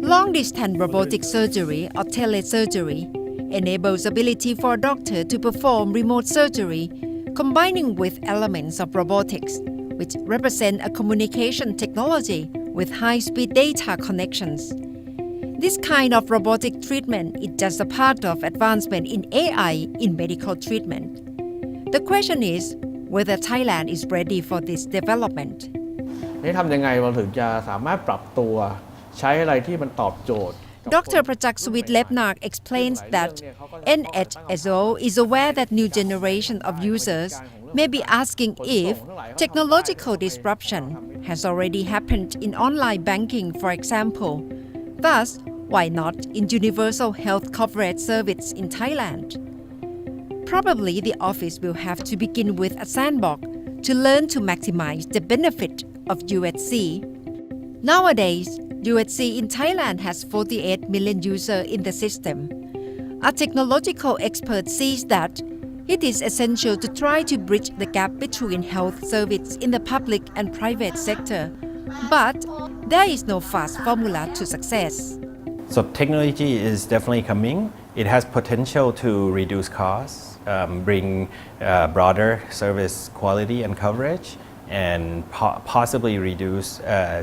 Long-distance robotic surgery or telesurgery enables ability for a doctor to perform remote surgery, combining with elements of robotics, which represent a communication technology with high-speed data connections. This kind of robotic treatment is just a part of advancement in AI in medical treatment. The question is whether Thailand is ready for this development. นี่ทำยังไงเราถึงจะสามารถปรับตัวใช้อะไรที่มันตอบโจทย์ Dr. Prajakswit Lepnak explains that NHSO is aware that new generation of users may be asking if technological disruption has already happened in online banking, for example. Thus, why not in universal health coverage service in Thailand? Probably the office will have to begin with a sandbox to learn to maximize the benefit of UHC. Nowadays, UHC in Thailand has 48 million users in the system. A technological expert sees that it is essential to try to bridge the gap between health service in the public and private sector. But there is no fast formula to success. So technology is definitely coming. It has potential to reduce costs, bring broader service quality and coverage, and possibly reduce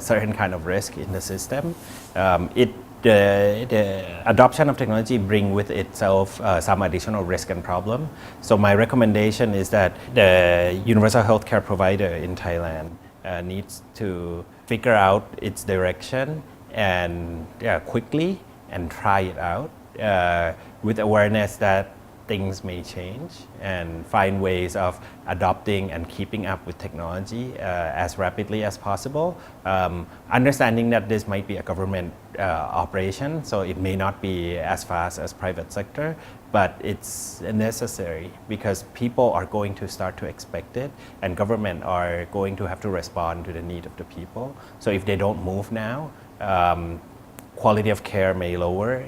certain kind of risk in the system. The adoption of technology bring with itself some additional risk and problem. So my recommendation is that the universal healthcare provider in Thailand needs to figure out its direction and quickly and try it out with awareness that things may change and find ways of adopting and keeping up with technology as rapidly as possible. Understanding that this might be a government operation, so it may not be as fast as private sector, but it's necessary because people are going to start to expect it and government are going to have to respond to the need of the people. So if they don't move now, quality of care may lower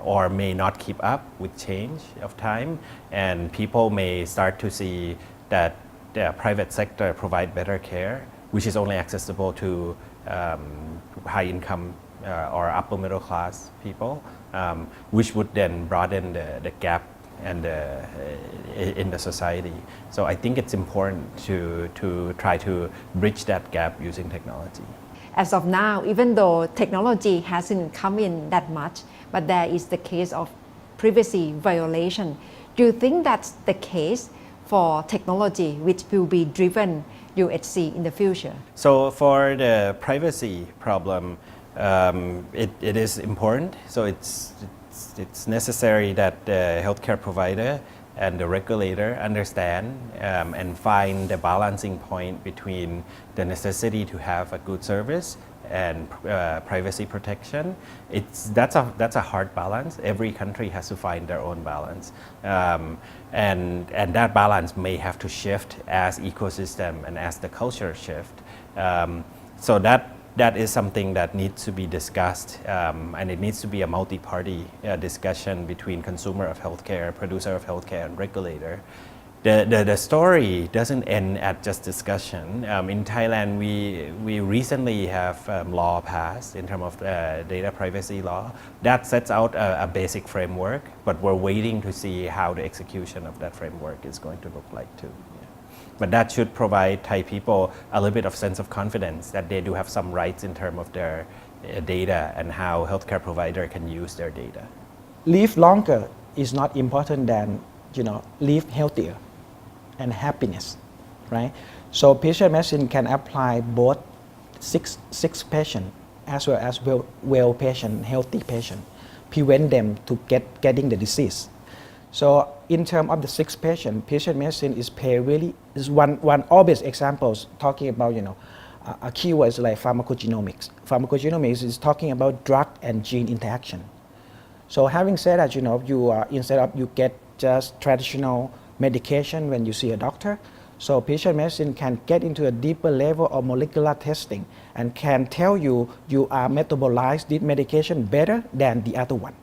or may not keep up with change of time, and people may start to see that the private sector provide better care, which is only accessible to high income or upper middle class people, which would then broaden the gap and in the society. So I think it's important to try to bridge that gap using technology. As of now, even though technology hasn't come in that much, but there is the case of privacy violation. Do you think that's the case for technology which will be driven UHC in the future? So for the privacy problem, it is important. So it's necessary that the healthcare provider and the regulator understand and find the balancing point between the necessity to have a good service and privacy protection. That's a hard balance. Every country has to find their own balance, and that balance may have to shift as ecosystem and as the culture shift. So that is something that needs to be discussed, and it needs to be a multi-party discussion between consumer of healthcare, producer of healthcare, and regulator. The story doesn't end at just discussion. In Thailand, we recently have law passed in terms of data privacy law that sets out a basic framework, but we're waiting to see how the execution of that framework is going to look like too. But that should provide Thai people a little bit of sense of confidence that they do have some rights in terms of their data and how healthcare provider can use their data. Live longer is not important than live healthier and happiness, right? So patient medicine can apply both sick patient as well as well patient, healthy patient, prevent them to getting the disease. So in terms of the sick patient medicine is one obvious examples talking about a keyword is like pharmacogenomics. Pharmacogenomics is talking about drug and gene interaction. So having said that, instead of you get just traditional medication when you see a doctor, so patient medicine can get into a deeper level of molecular testing and can tell you are metabolize this medication better than the other one.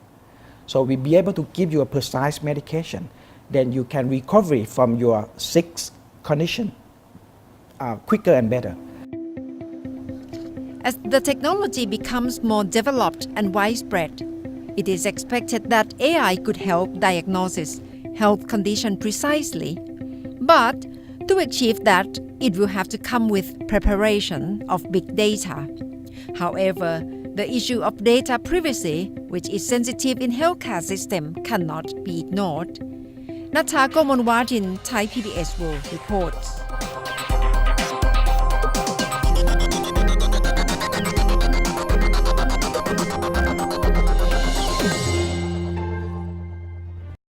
So we'll be able to give you a precise medication, then you can recover from your sick condition quicker and better. As the technology becomes more developed and widespread, it is expected that AI could help diagnose health condition precisely. But to achieve that, it will have to come with preparation of big data. However, the issue of data privacy, which is sensitive in healthcare system, cannot be ignored. Natha Gomonwadin, Thai PBS World reports.